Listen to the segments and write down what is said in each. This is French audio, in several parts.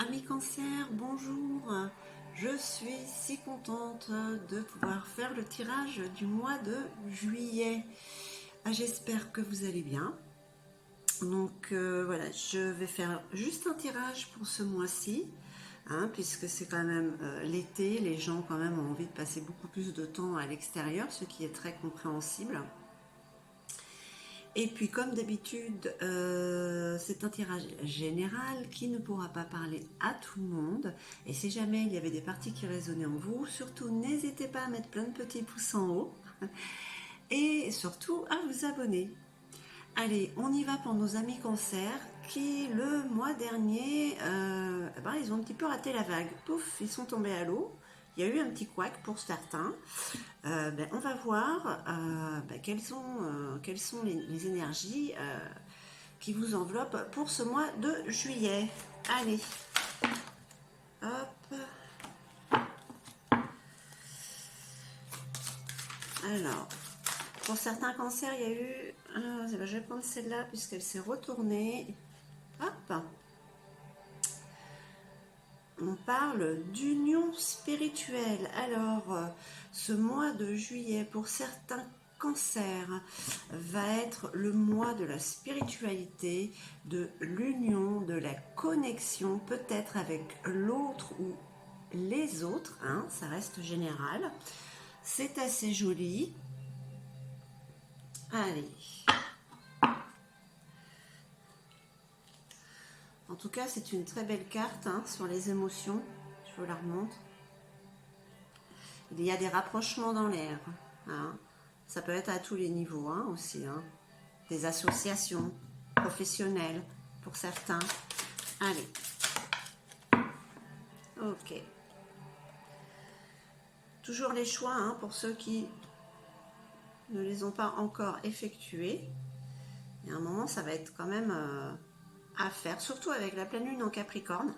Amis Cancer, bonjour. Je suis si contente de pouvoir faire le tirage du mois de juillet. J'espère que vous allez bien. Donc voilà, je vais faire juste un tirage pour ce mois-ci, puisque c'est quand même l'été. Les gens quand même ont envie de passer beaucoup plus de temps à l'extérieur, ce qui est très compréhensible. Et puis comme d'habitude, c'est un tirage général qui ne pourra pas parler à tout le monde. Et si jamais il y avait des parties qui résonnaient en vous, surtout n'hésitez pas à mettre plein de petits pouces en haut. Et surtout à vous abonner. Allez, on y va pour nos amis cancer qui le mois dernier, ils ont un petit peu raté la vague. Pouf, ils sont tombés à l'eau. Il y a eu un petit couac pour certains. On va voir quelles sont les énergies qui vous enveloppent pour ce mois de juillet. Allez, hop. Alors, pour certains cancers, il y a eu... je vais prendre celle-là puisqu'elle s'est retournée. Hop. On parle d'union spirituelle. Alors, ce mois de juillet, pour certains cancers, va être le mois de la spiritualité, de l'union, de la connexion, peut-être avec l'autre ou les autres, ça reste général. C'est assez joli. Allez. En tout cas, c'est une très belle carte sur les émotions. Je vous la remonte. Il y a des rapprochements dans l'air. Ça peut être à tous les niveaux aussi. Des associations professionnelles pour certains. Allez. Ok. Toujours les choix pour ceux qui ne les ont pas encore effectués. Et à un moment, ça va être quand même à faire, surtout avec la pleine lune en Capricorne.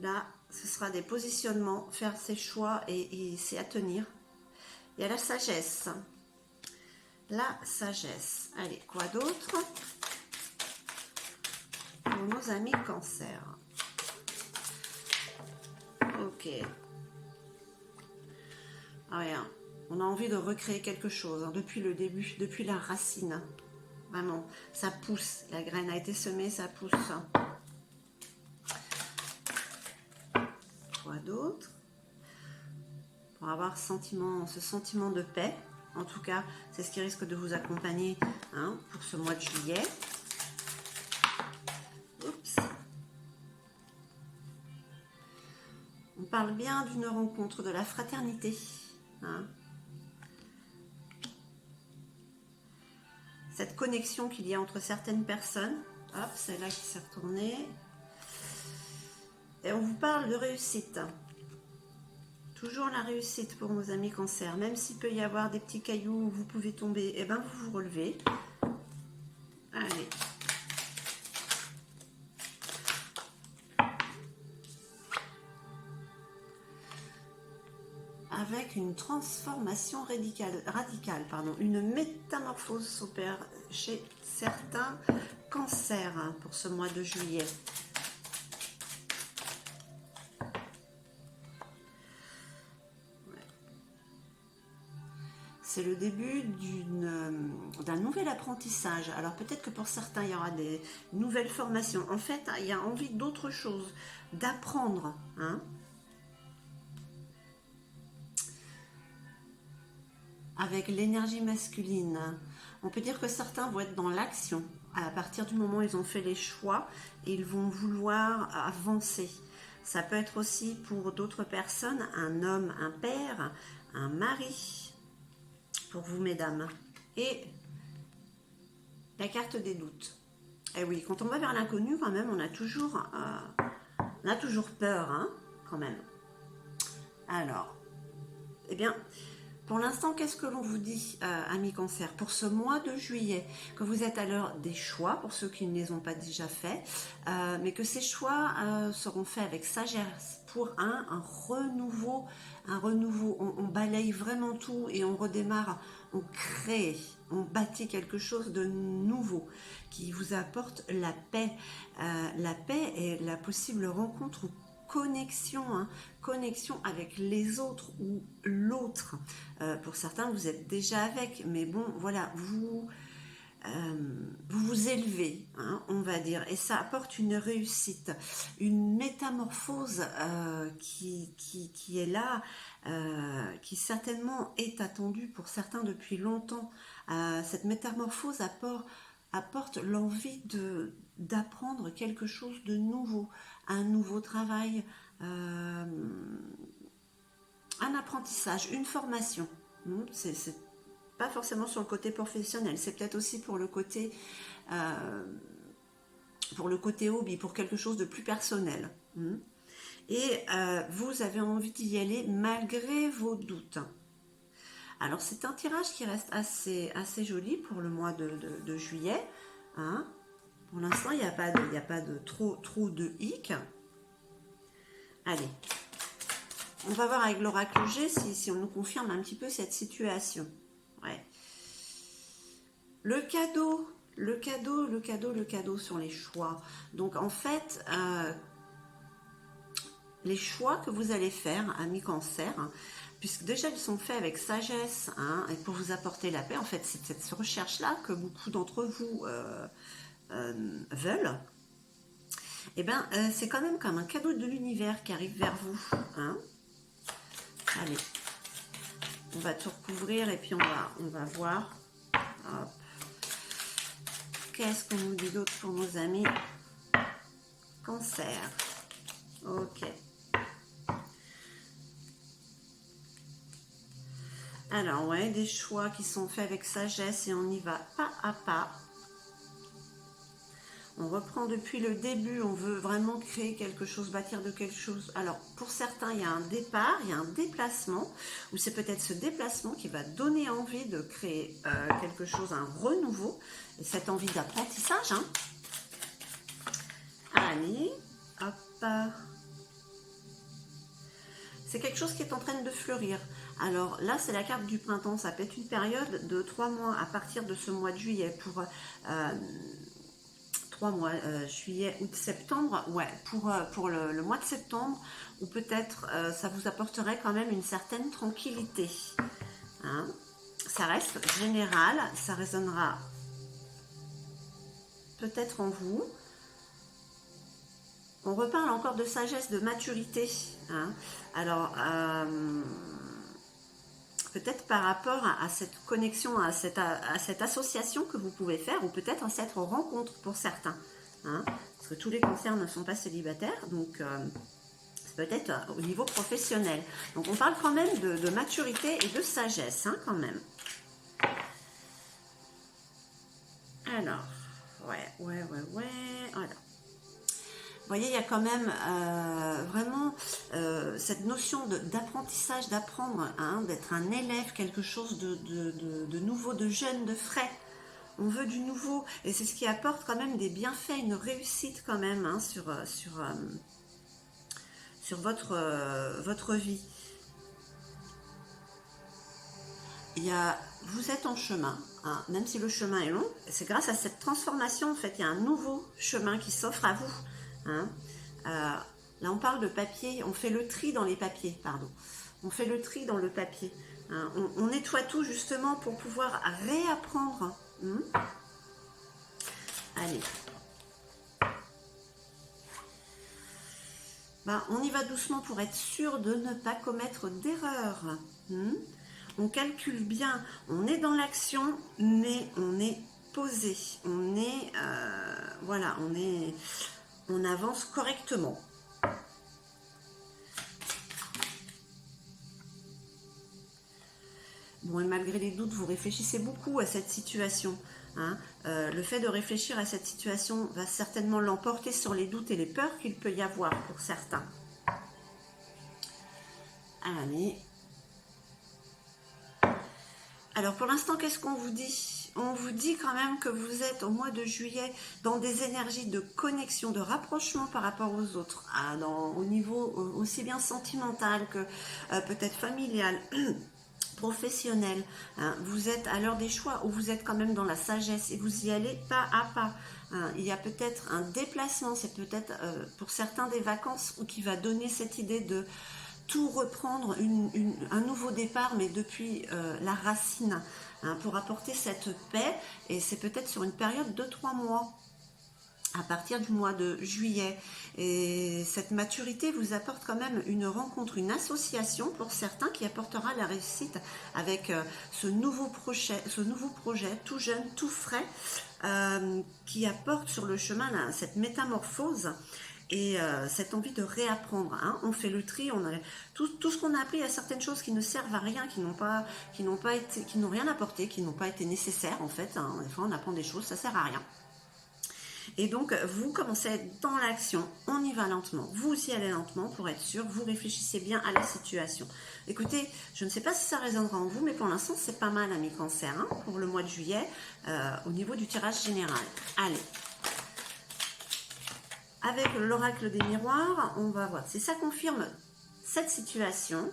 Là, ce sera des positionnements, faire ses choix et c'est à tenir. Il y a la sagesse. La sagesse. Allez, quoi d'autre pour nos amis cancer? Ok. Rien. On a envie de recréer quelque chose depuis le début, depuis la racine. Vraiment, ça pousse. La graine a été semée, ça pousse. Quoi d'autre? Pour avoir ce sentiment de paix. En tout cas, c'est ce qui risque de vous accompagner pour ce mois de juillet. Oups. On parle bien d'une rencontre, de la fraternité. Cette connexion qu'il y a entre certaines personnes. Hop, celle-là qui s'est retournée. Et on vous parle de réussite. Toujours la réussite pour nos amis cancer. Même s'il peut y avoir des petits cailloux où vous pouvez tomber, vous vous relevez. Allez. Avec une transformation radicale, une métamorphose s'opère chez certains cancers pour ce mois de juillet. C'est le début d'un nouvel apprentissage. Alors peut-être que pour certains, il y aura des nouvelles formations. En fait, il y a envie d'autre chose, d'apprendre. Avec l'énergie masculine, on peut dire que certains vont être dans l'action. À partir du moment où ils ont fait les choix, ils vont vouloir avancer. Ça peut être aussi pour d'autres personnes, un homme, un père, un mari, pour vous mesdames. Et la carte des doutes. Et oui, quand on va vers l'inconnu, quand même, on a toujours peur, quand même. Alors, pour l'instant, qu'est-ce que l'on vous dit, amis cancer, pour ce mois de juillet, que vous êtes à l'heure des choix, pour ceux qui ne les ont pas déjà faits, mais que ces choix seront faits avec sagesse, pour un renouveau, on balaye vraiment tout et on redémarre, on crée, on bâtit quelque chose de nouveau qui vous apporte la paix. La paix est la possible rencontre ou connexion, hein, connexion avec les autres ou l'autre. Pour certains, vous êtes déjà avec, mais bon, voilà, vous vous élevez, hein, on va dire, et ça apporte une réussite, une métamorphose qui est là, qui certainement est attendue pour certains depuis longtemps. Cette métamorphose apporte l'envie d'apprendre quelque chose de nouveau, un nouveau travail, un apprentissage, une formation. C'est pas forcément sur le côté professionnel, c'est peut-être aussi pour le côté hobby, pour quelque chose de plus personnel. Et vous avez envie d'y aller malgré vos doutes. Alors c'est un tirage qui reste assez joli pour le mois de juillet. Hein. Pour l'instant, il n'y a pas de trop de hic. Allez, on va voir avec l'oracle G si on nous confirme un petit peu cette situation. Ouais. Le cadeau sur les choix. Donc en fait, les choix que vous allez faire, amis Cancer, hein, puisque déjà ils sont faits avec sagesse, hein, et pour vous apporter la paix, en fait c'est cette recherche-là que beaucoup d'entre vous veulent. Et bien c'est quand même comme un cadeau de l'univers qui arrive vers vous. Hein. Allez. On va tout recouvrir et puis on va voir. Hop. Qu'est-ce qu'on nous dit d'autre pour nos amis Cancer? Ok. Alors, ouais, des choix qui sont faits avec sagesse et on y va pas à pas. On reprend depuis le début, on veut vraiment créer quelque chose, bâtir de quelque chose. Alors, pour certains, il y a un départ, il y a un déplacement, ou c'est peut-être ce déplacement qui va donner envie de créer quelque chose, un renouveau, et cette envie d'apprentissage. Hein. Allez, hop. C'est quelque chose qui est en train de fleurir. Alors là, c'est la carte du printemps, ça peut être une période de 3 mois à partir de ce mois de juillet pour... 3 mois, juillet, août, septembre, ouais, pour le mois de septembre, ou peut-être ça vous apporterait quand même une certaine tranquillité. Hein. Ça reste général, ça résonnera peut-être en vous. On reparle encore de sagesse, de maturité. Hein. Alors, peut-être par rapport à cette connexion, à cette association que vous pouvez faire, ou peut-être à cette rencontre pour certains. Hein, parce que tous les cancers ne sont pas célibataires, donc c'est peut-être au niveau professionnel. Donc on parle quand même de maturité et de sagesse, hein, quand même. Alors, ouais. Voilà. Vous voyez, il y a quand même vraiment cette notion d'apprentissage, d'apprendre, hein, d'être un élève, quelque chose de nouveau, de jeune, de frais. On veut du nouveau, et c'est ce qui apporte quand même des bienfaits, une réussite quand même, hein, sur votre vie. Vous êtes en chemin, hein, même si le chemin est long, c'est grâce à cette transformation, en fait, il y a un nouveau chemin qui s'offre à vous. Hein. Là, on parle de papier, on fait le tri dans les papiers, pardon. On fait le tri dans le papier. Hein. On nettoie tout justement pour pouvoir réapprendre. Allez. Ben, on y va doucement pour être sûr de ne pas commettre d'erreur. On calcule bien, on est dans l'action, mais on est posé. On est, voilà, on avance correctement. Bon, et malgré les doutes, vous réfléchissez beaucoup à cette situation. Hein. Le fait de réfléchir à cette situation va certainement l'emporter sur les doutes et les peurs qu'il peut y avoir pour certains. Allez. Alors pour l'instant, qu'est-ce qu'on vous dit? On vous dit quand même que vous êtes au mois de juillet dans des énergies de connexion, de rapprochement par rapport aux autres, au niveau aussi bien sentimental que peut-être familial. professionnel, hein, vous êtes à l'heure des choix ou vous êtes quand même dans la sagesse et vous y allez pas à pas. Hein. Il y a peut-être un déplacement, c'est peut-être pour certains des vacances ou qui va donner cette idée de tout reprendre, un nouveau départ, mais depuis la racine, hein, pour apporter cette paix. Et c'est peut-être sur une période de 3 mois. À partir du mois de juillet. Et cette maturité vous apporte quand même une rencontre, une association pour certains qui apportera la réussite avec ce nouveau projet tout jeune, tout frais, qui apporte sur le chemin là, cette métamorphose et cette envie de réapprendre. Hein. On fait le tri, on a tout ce qu'on a appris, il y a certaines choses qui ne servent à rien, qui n'ont rien apporté, qui n'ont pas été nécessaires en fait. Hein. Des fois on apprend des choses, ça sert à rien. Et donc, vous commencez à être dans l'action, on y va lentement. Vous aussi allez lentement pour être sûr, vous réfléchissez bien à la situation. Écoutez, je ne sais pas si ça résonnera en vous, mais pour l'instant, c'est pas mal, amis Cancer, hein, pour le mois de juillet, au niveau du tirage général. Allez. Avec l'oracle des miroirs, on va voir si ça confirme cette situation.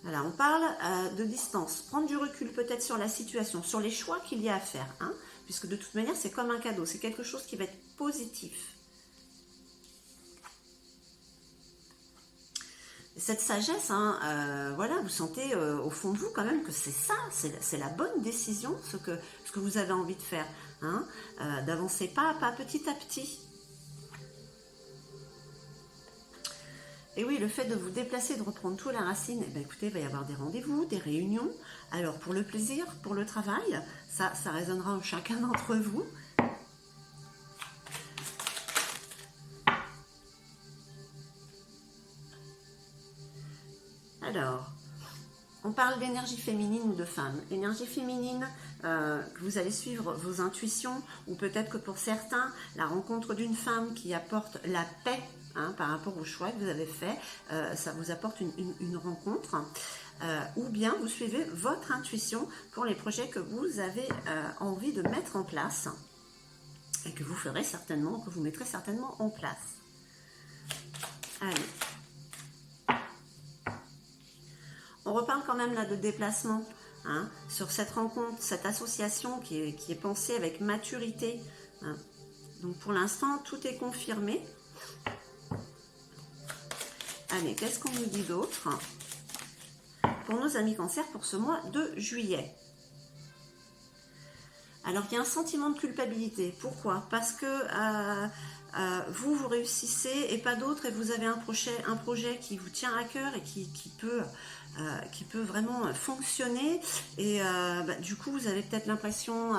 Voilà, on parle de distance, prendre du recul peut-être sur la situation, sur les choix qu'il y a à faire, hein, puisque de toute manière c'est comme un cadeau, c'est quelque chose qui va être positif. Cette sagesse, hein, voilà, vous sentez au fond de vous quand même que c'est ça, c'est la bonne décision, ce que vous avez envie de faire, hein, d'avancer pas à pas, petit à petit. Et oui, le fait de vous déplacer, de reprendre tout à la racine, eh bien, écoutez, il va y avoir des rendez-vous, des réunions. Alors, pour le plaisir, pour le travail, ça résonnera en chacun d'entre vous. Alors, on parle d'énergie féminine ou de femme. Énergie féminine, que vous allez suivre vos intuitions, ou peut-être que pour certains, la rencontre d'une femme qui apporte la paix, hein, par rapport au choix que vous avez fait, ça vous apporte une rencontre, ou bien vous suivez votre intuition pour les projets que vous avez envie de mettre en place et que vous ferez certainement, que vous mettrez certainement en place. Allez. On reparle quand même là de déplacement, hein, sur cette rencontre, cette association qui est pensée avec maturité. Hein. Donc pour l'instant, tout est confirmé. Allez, qu'est-ce qu'on nous dit d'autre pour nos amis Cancer pour ce mois de juillet? Alors, il y a un sentiment de culpabilité. Pourquoi? Parce que vous réussissez et pas d'autres, et vous avez un projet qui vous tient à cœur et qui peut vraiment fonctionner. Et du coup, vous avez peut-être l'impression...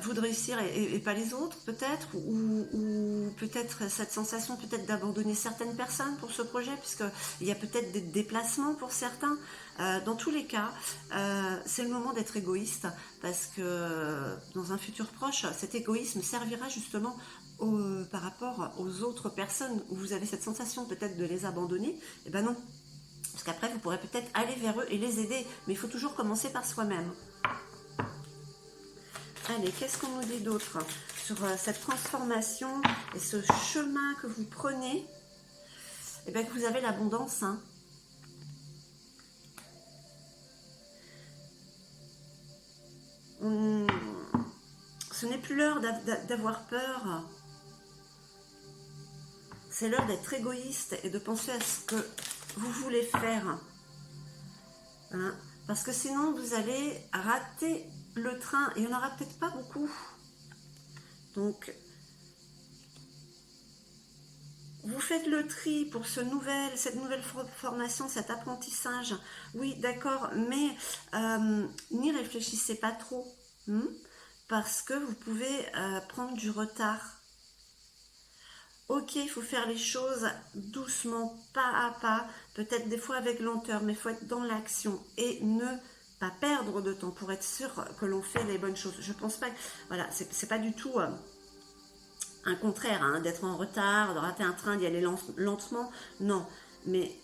vous de réussir et pas les autres peut-être, ou peut-être cette sensation peut-être d'abandonner certaines personnes pour ce projet, puisqu'il y a peut-être des déplacements pour certains. Dans tous les cas, c'est le moment d'être égoïste, parce que dans un futur proche, cet égoïsme servira justement par rapport aux autres personnes où vous avez cette sensation peut-être de les abandonner. Et ben non, parce qu'après vous pourrez peut-être aller vers eux et les aider, mais il faut toujours commencer par soi-même. Allez, qu'est-ce qu'on nous dit d'autre sur cette transformation et ce chemin que vous prenez? Eh bien, que vous avez l'abondance. Hein. Ce n'est plus l'heure d'avoir peur. C'est l'heure d'être égoïste et de penser à ce que vous voulez faire. Hein. Parce que sinon, vous allez rater le train, et il n'y en aura peut-être pas beaucoup. Donc, vous faites le tri pour cette nouvelle formation, cet apprentissage. Oui, d'accord, mais n'y réfléchissez pas trop, parce que vous pouvez prendre du retard. Ok, il faut faire les choses doucement, pas à pas, peut-être des fois avec lenteur, mais il faut être dans l'action et ne pas perdre de temps pour être sûr que l'on fait les bonnes choses. Je pense pas que, voilà, c'est pas du tout un contraire, hein, d'être en retard, de rater un train, d'y aller lentement, non, mais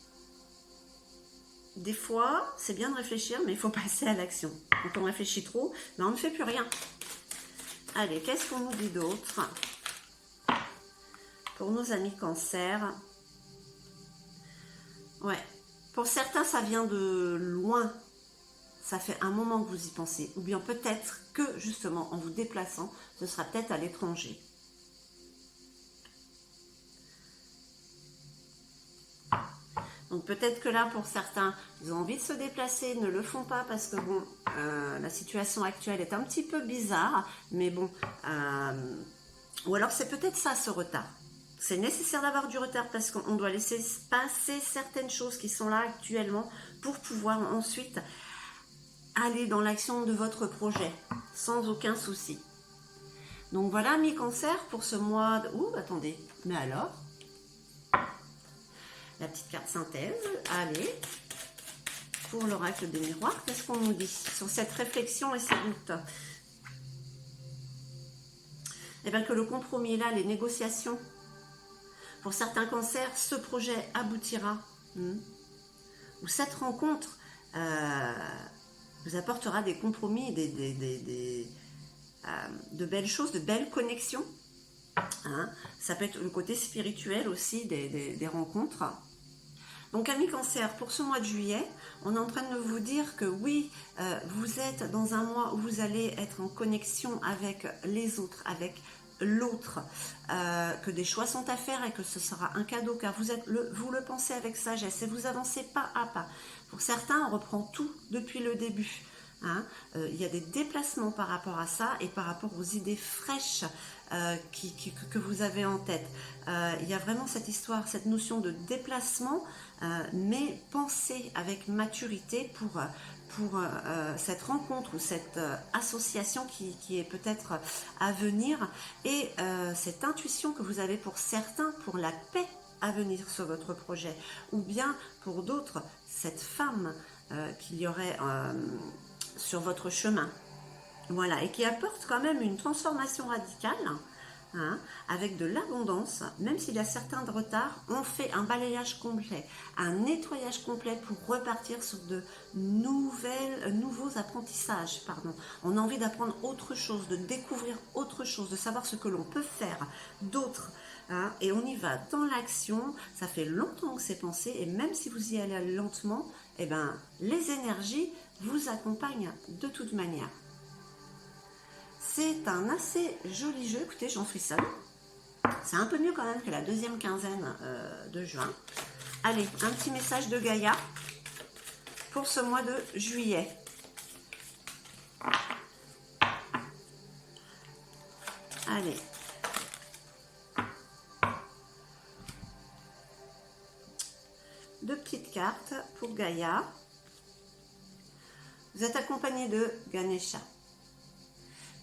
des fois, c'est bien de réfléchir, mais il faut passer à l'action. Quand on réfléchit trop, on ne fait plus rien. Allez, qu'est-ce qu'on nous dit d'autre pour nos amis Cancer? Ouais, Pour certains, ça vient de loin. Ça fait un moment que vous y pensez. Ou bien peut-être que, justement, en vous déplaçant, ce sera peut-être à l'étranger. Donc peut-être que là, pour certains, ils ont envie de se déplacer, ne le font pas parce que bon, la situation actuelle est un petit peu bizarre, mais bon, ou alors c'est peut-être ça ce retard. C'est nécessaire d'avoir du retard parce qu'on doit laisser passer certaines choses qui sont là actuellement pour pouvoir ensuite aller dans l'action de votre projet sans aucun souci. Donc voilà, mi-cancer pour ce mois de... Ouh, attendez, mais alors la petite carte synthèse, allez, pour l'oracle des miroirs, qu'est-ce qu'on nous dit sur cette réflexion et ces doutes? Eh bien que le compromis est là, les négociations. Pour certains cancers, ce projet aboutira. Ou cette rencontre vous apportera des compromis, de belles choses, de belles connexions. Hein, ça peut être le côté spirituel aussi des rencontres. Donc amis cancer, pour ce mois de juillet, on est en train de vous dire que oui, vous êtes dans un mois où vous allez être en connexion avec les autres, avec l'autre, que des choix sont à faire et que ce sera un cadeau car vous le pensez avec sagesse et vous avancez pas à pas. Pour certains, on reprend tout depuis le début. Hein, il y a des déplacements par rapport à ça et par rapport aux idées fraîches que vous avez en tête. Il y a vraiment cette histoire, cette notion de déplacement, mais pensez avec maturité pour cette rencontre ou cette association qui est peut-être à venir et cette intuition que vous avez pour certains pour la paix à venir sur votre projet ou bien pour d'autres cette femme qu'il y aurait sur votre chemin, voilà, et qui apporte quand même une transformation radicale, hein, avec de l'abondance, même s'il y a certains de retard, on fait un balayage complet, un nettoyage complet pour repartir sur de nouveaux apprentissages, pardon. On a envie d'apprendre autre chose, de découvrir autre chose, de savoir ce que l'on peut faire d'autre. Hein, et on y va dans l'action, ça fait longtemps que c'est pensé, et même si vous y allez lentement, eh ben, les énergies vous accompagnent de toute manière. C'est un assez joli jeu, écoutez, j'en frissonne. C'est un peu mieux quand même que la deuxième quinzaine de juin. Allez, un petit message de Gaïa pour ce mois de juillet. Allez. Deux petites cartes pour Gaïa. Vous êtes accompagné de Ganesha.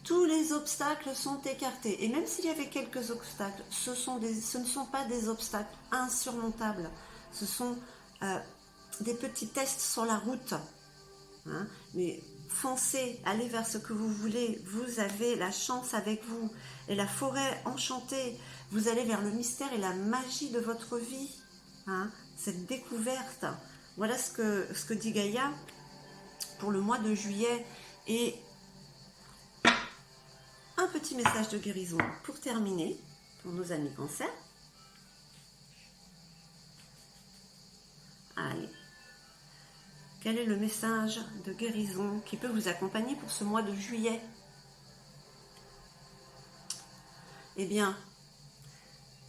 Tous les obstacles sont écartés. Et même s'il y avait quelques obstacles, ce ne sont pas des obstacles insurmontables. Ce sont des petits tests sur la route. Hein, mais foncez, allez vers ce que vous voulez. Vous avez la chance avec vous. Et la forêt enchantée. Vous allez vers le mystère et la magie de votre vie. Hein, cette découverte. Voilà ce que dit Gaïa pour le mois de juillet. Et un petit message de guérison pour terminer, pour nos amis cancer. Allez. Quel est le message de guérison qui peut vous accompagner pour ce mois de juillet? Eh bien,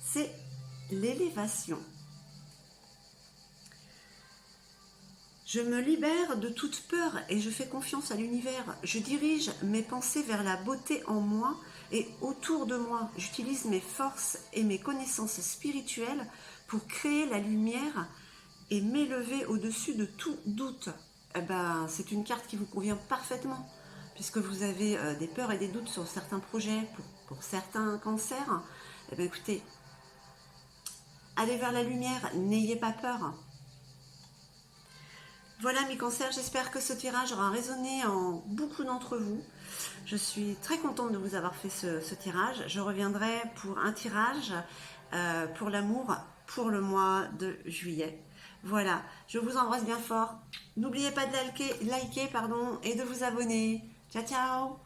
c'est l'élévation. Je me libère de toute peur et je fais confiance à l'univers. Je dirige mes pensées vers la beauté en moi et autour de moi. J'utilise mes forces et mes connaissances spirituelles pour créer la lumière et m'élever au-dessus de tout doute. Eh ben, c'est une carte qui vous convient parfaitement puisque vous avez des peurs et des doutes sur certains projets, pour certains cancers. Eh bien, écoutez, allez vers la lumière, n'ayez pas peur. Voilà mes cancers, j'espère que ce tirage aura résonné en beaucoup d'entre vous. Je suis très contente de vous avoir fait ce tirage. Je reviendrai pour un tirage pour l'amour pour le mois de juillet. Voilà, je vous embrasse bien fort. N'oubliez pas de liker et de vous abonner. Ciao, ciao!